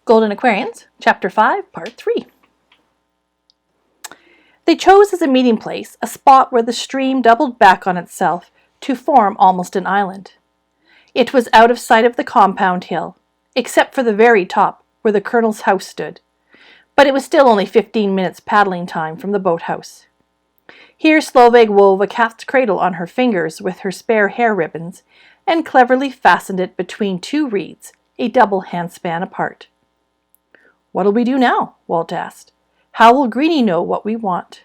Golden Aquarians, Chapter 5, Part 3. They chose as a meeting place a spot where the stream doubled back on itself to form almost an island. It was out of sight of the compound hill, except for the very top where the colonel's house stood, but it was still only 15 minutes paddling time from the boathouse. Here Slovak wove a cat's cradle on her fingers with her spare hair ribbons and cleverly fastened it between two reeds, a double handspan apart. "What'll we do now?" Walt asked. "How will Greenie know what we want?"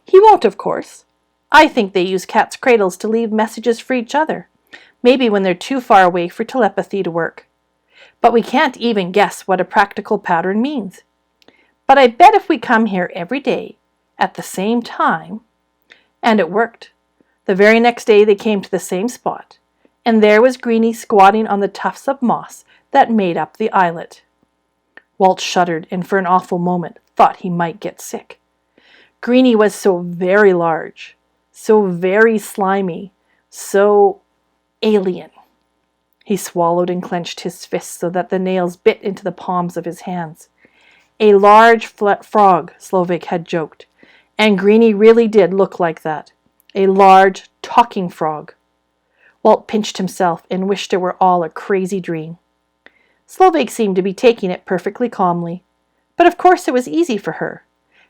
"He won't, of course. I think they use cat's cradles to leave messages for each other, maybe when they're too far away for telepathy to work. But we can't even guess what a practical pattern means. But I bet if we come here every day, at the same time..." And it worked. The very next day they came to the same spot, and there was Greenie squatting on the tufts of moss that made up the islet. Walt shuddered and for an awful moment thought he might get sick. Greenie was so very large, so very slimy, so alien. He swallowed and clenched his fists so that the nails bit into the palms of his hands. A large flat frog, Slovak had joked, and Greenie really did look like that. A large, talking frog. Walt pinched himself and wished it were all a crazy dream. Slovak seemed to be taking it perfectly calmly, but of course it was easy for her.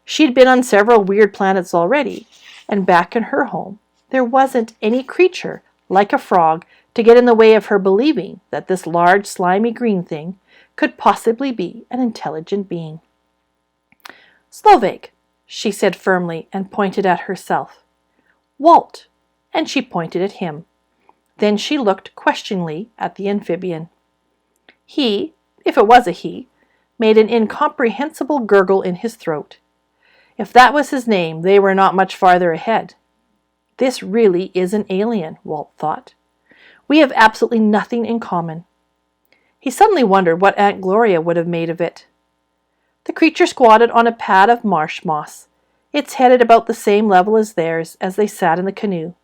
She'd been on several weird planets already, and back in her home, there wasn't any creature like a frog to get in the way of her believing that this large, slimy green thing could possibly be an intelligent being. "Slovak," she said firmly and pointed at herself. "Walt," and she pointed at him. Then she looked questioningly at the amphibian. He, if it was a he, made an incomprehensible gurgle in his throat. If that was his name, they were not much farther ahead. This really is an alien, Walt thought. We have absolutely nothing in common. He suddenly wondered what Aunt Gloria would have made of it. The creature squatted on a pad of marsh moss, its head at about the same level as theirs as they sat in the canoe.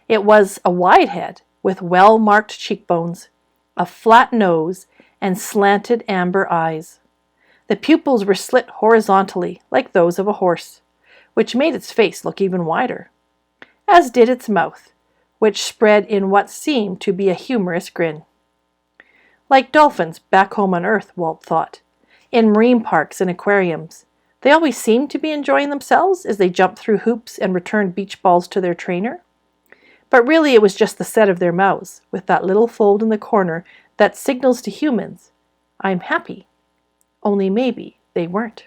It was a wide head with well-marked cheekbones, a flat nose, and slanted amber eyes. The pupils were slit horizontally like those of a horse, which made its face look even wider, as did its mouth, which spread in what seemed to be a humorous grin. Like dolphins back home on Earth, Walt thought, in marine parks and aquariums. They always seemed to be enjoying themselves as they jumped through hoops and returned beach balls to their trainer. But really it was just the set of their mouths, with that little fold in the corner that signals to humans, "I'm happy." Only maybe they weren't.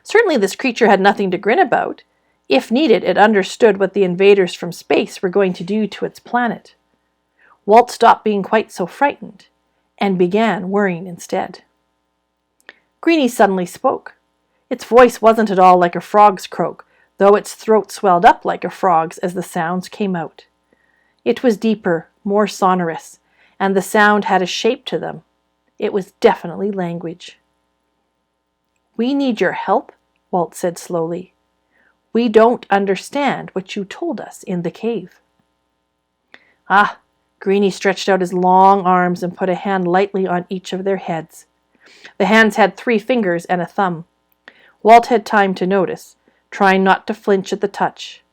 Certainly this creature had nothing to grin about. If needed, it understood what the invaders from space were going to do to its planet. Walt stopped being quite so frightened and began worrying instead. Greenie suddenly spoke. Its voice wasn't at all like a frog's croak, though its throat swelled up like a frog's as the sounds came out. It was deeper, more sonorous, and the sound had a shape to them. It was definitely language. "We need your help," Walt said slowly. "We don't understand what you told us in the cave." "Ah," Greenie stretched out his long arms and put a hand lightly on each of their heads. The hands had 3 fingers and a thumb. Walt had time to notice, trying not to flinch at the touch.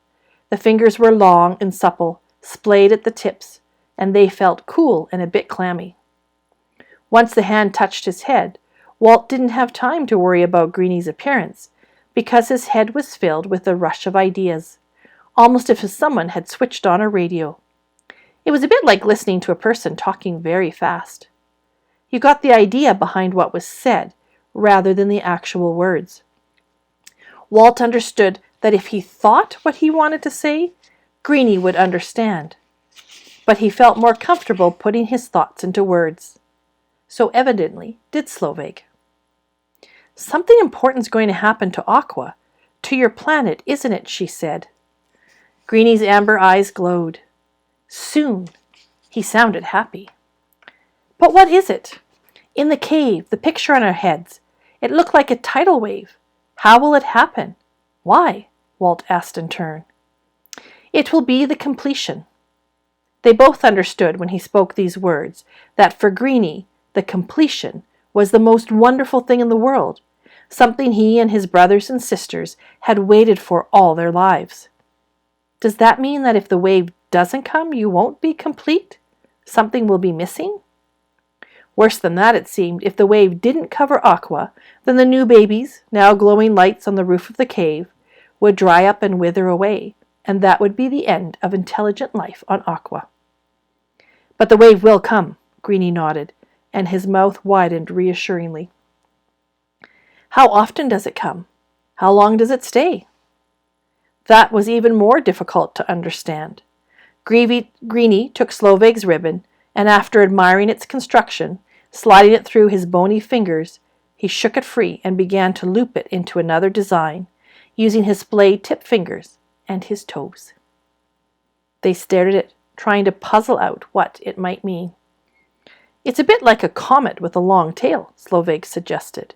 The fingers were long and supple, splayed at the tips, and they felt cool and a bit clammy. Once the hand touched his head, Walt didn't have time to worry about Greenie's appearance, because his head was filled with a rush of ideas, almost as if someone had switched on a radio. It was a bit like listening to a person talking very fast. You got the idea behind what was said, rather than the actual words. Walt understood that if he thought what he wanted to say, Greenie would understand. But he felt more comfortable putting his thoughts into words. So evidently did Slovak. "Something important's going to happen to Aqua, to your planet, isn't it?" she said. Greenie's amber eyes glowed. "Soon." He sounded happy. "But what is it? In the cave, the picture on our heads. It looked like a tidal wave. How will it happen? Why?" Walt asked in turn. "It will be the completion." They both understood when he spoke these words that for Greenie, the completion was the most wonderful thing in the world, something he and his brothers and sisters had waited for all their lives. Does that mean that if the wave doesn't come, you won't be complete? Something will be missing? Worse than that, it seemed. If the wave didn't cover Aqua, then the new babies, now glowing lights on the roof of the cave, would dry up and wither away, and that would be the end of intelligent life on Aqua. But the wave will come, Greenie nodded, and his mouth widened reassuringly. How often does it come? How long does it stay? That was even more difficult to understand. Greenie took Slovag's ribbon, and after admiring its construction, sliding it through his bony fingers, he shook it free and began to loop it into another design, using his splay-tip fingers and his toes. They stared at it, trying to puzzle out what it might mean. It's a bit like a comet with a long tail, Slovag suggested.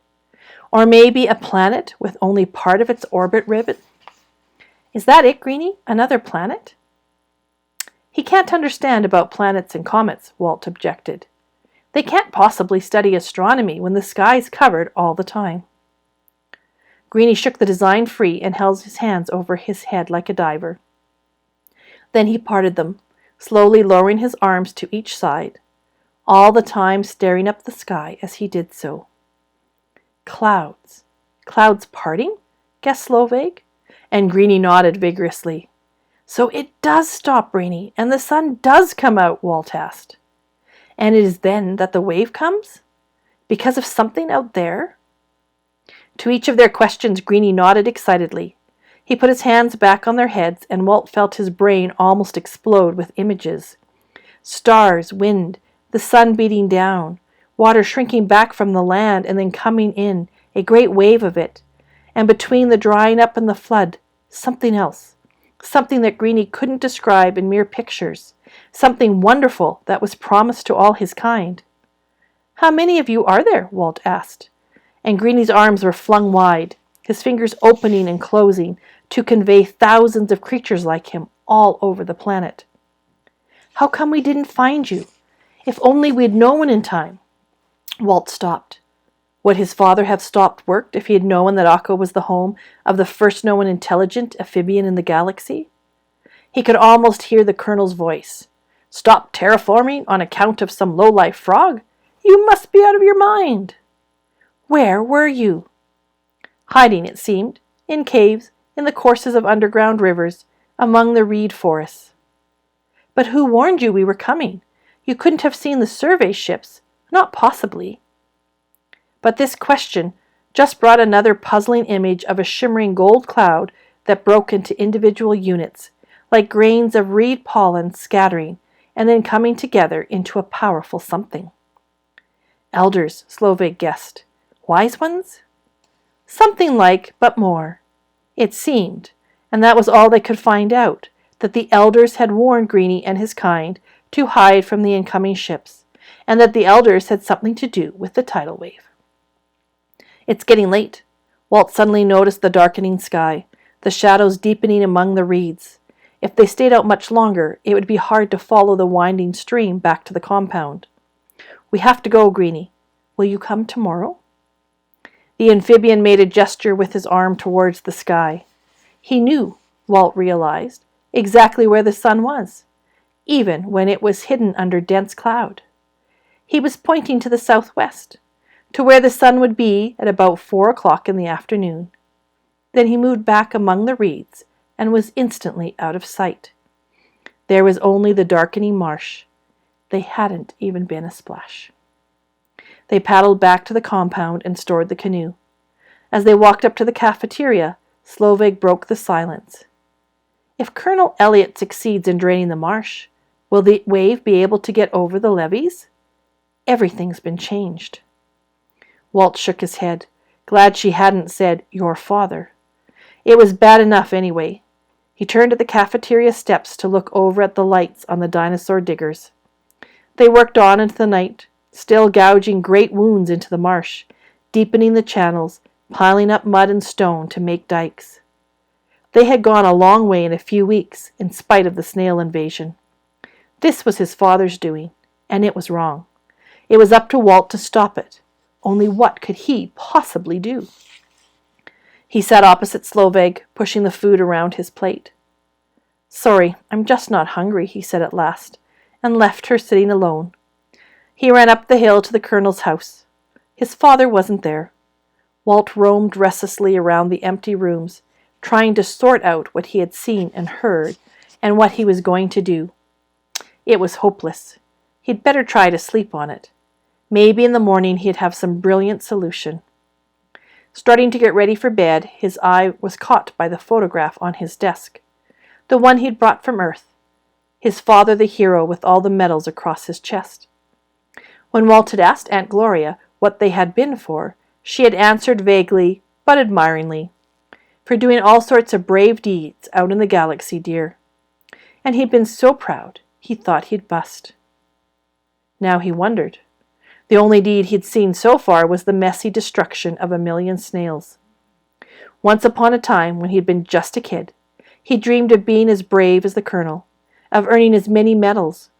Or maybe a planet with only part of its orbit ribbon. Is that it, Greenie? Another planet? He can't understand about planets and comets, Walt objected. They can't possibly study astronomy when the sky's covered all the time. Greenie shook the design free and held his hands over his head like a diver. Then he parted them, slowly lowering his arms to each side, all the time staring up the sky as he did so. Clouds. Clouds parting? Guessed Slovag, and Greenie nodded vigorously. So it does stop raining, and the sun does come out, Walt asked. And it is then that the wave comes? Because of something out there? To each of their questions, Greenie nodded excitedly. He put his hands back on their heads, and Walt felt his brain almost explode with images. Stars, wind, the sun beating down, water shrinking back from the land and then coming in, a great wave of it, and between the drying up and the flood, something else, something that Greenie couldn't describe in mere pictures, something wonderful that was promised to all his kind. How many of you are there? Walt asked, and Greenie's arms were flung wide, his fingers opening and closing to convey thousands of creatures like him all over the planet. How come we didn't find you? If only we'd known in time. Walt stopped. Would his father have stopped work if he had known that Aqua was the home of the first known intelligent amphibian in the galaxy? He could almost hear the colonel's voice. Stop terraforming on account of some low-life frog? You must be out of your mind. Where were you? Hiding, it seemed, in caves, in the courses of underground rivers, among the reed forests. But who warned you we were coming? You couldn't have seen the survey ships. Not possibly. But this question just brought another puzzling image of a shimmering gold cloud that broke into individual units, like grains of reed pollen scattering and then coming together into a powerful something. Elders, Slovag guessed. Wise ones? Something like, but more. It seemed, and that was all they could find out, that the elders had warned Greenie and his kind to hide from the incoming ships, and that the elders had something to do with the tidal wave. It's getting late. Walt suddenly noticed the darkening sky, the shadows deepening among the reeds. If they stayed out much longer, it would be hard to follow the winding stream back to the compound. We have to go, Greenie. Will you come tomorrow? The amphibian made a gesture with his arm towards the sky. He knew, Walt realized, exactly where the sun was, even when it was hidden under dense cloud. He was pointing to the southwest, to where the sun would be at about 4 o'clock in the afternoon. Then he moved back among the reeds and was instantly out of sight. There was only the darkening marsh. They hadn't even been a splash. They paddled back to the compound and stored the canoe. As they walked up to the cafeteria, Slovag broke the silence. If Colonel Elliot succeeds in draining the marsh, will the wave be able to get over the levees? Everything's been changed. Walt shook his head, glad she hadn't said, your father. It was bad enough anyway. He turned at the cafeteria steps to look over at the lights on the dinosaur diggers. They worked on into the night, still gouging great wounds into the marsh, deepening the channels, piling up mud and stone to make dikes. They had gone a long way in a few weeks, in spite of the snail invasion. This was his father's doing, and it was wrong. It was up to Walt to stop it, Only what could he possibly do? He sat opposite Slovag, pushing the food around his plate. "Sorry, I'm just not hungry," he said at last, and left her sitting alone. He ran up the hill to the colonel's house. His father wasn't there. Walt roamed restlessly around the empty rooms, trying to sort out what he had seen and heard, and what he was going to do. It was hopeless. He'd better try to sleep on it. Maybe in the morning he'd have some brilliant solution. Starting to get ready for bed, his eye was caught by the photograph on his desk, the one he'd brought from Earth, his father the hero with all the medals across his chest. When Walt had asked Aunt Gloria what they had been for, she had answered vaguely, but admiringly, "For doing all sorts of brave deeds out in the galaxy, dear." And he'd been so proud, he thought he'd bust. Now he wondered. The only deed he'd seen so far was the messy destruction of 1,000,000 snails. Once upon a time, when he'd been just a kid, he dreamed of being as brave as the colonel, of earning as many medals.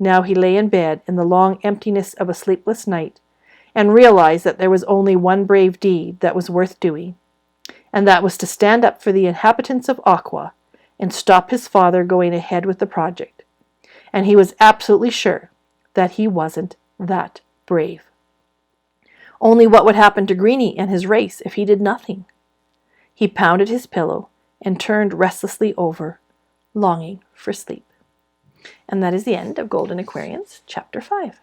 Now he lay in bed in the long emptiness of a sleepless night and realized that there was only one brave deed that was worth doing, and that was to stand up for the inhabitants of Aqua and stop his father going ahead with the project. And he was absolutely sure that he wasn't that brave. Only what would happen to Greenie and his race if he did nothing? He pounded his pillow and turned restlessly over, longing for sleep. And that is the end of Golden Aquarians, Chapter 5.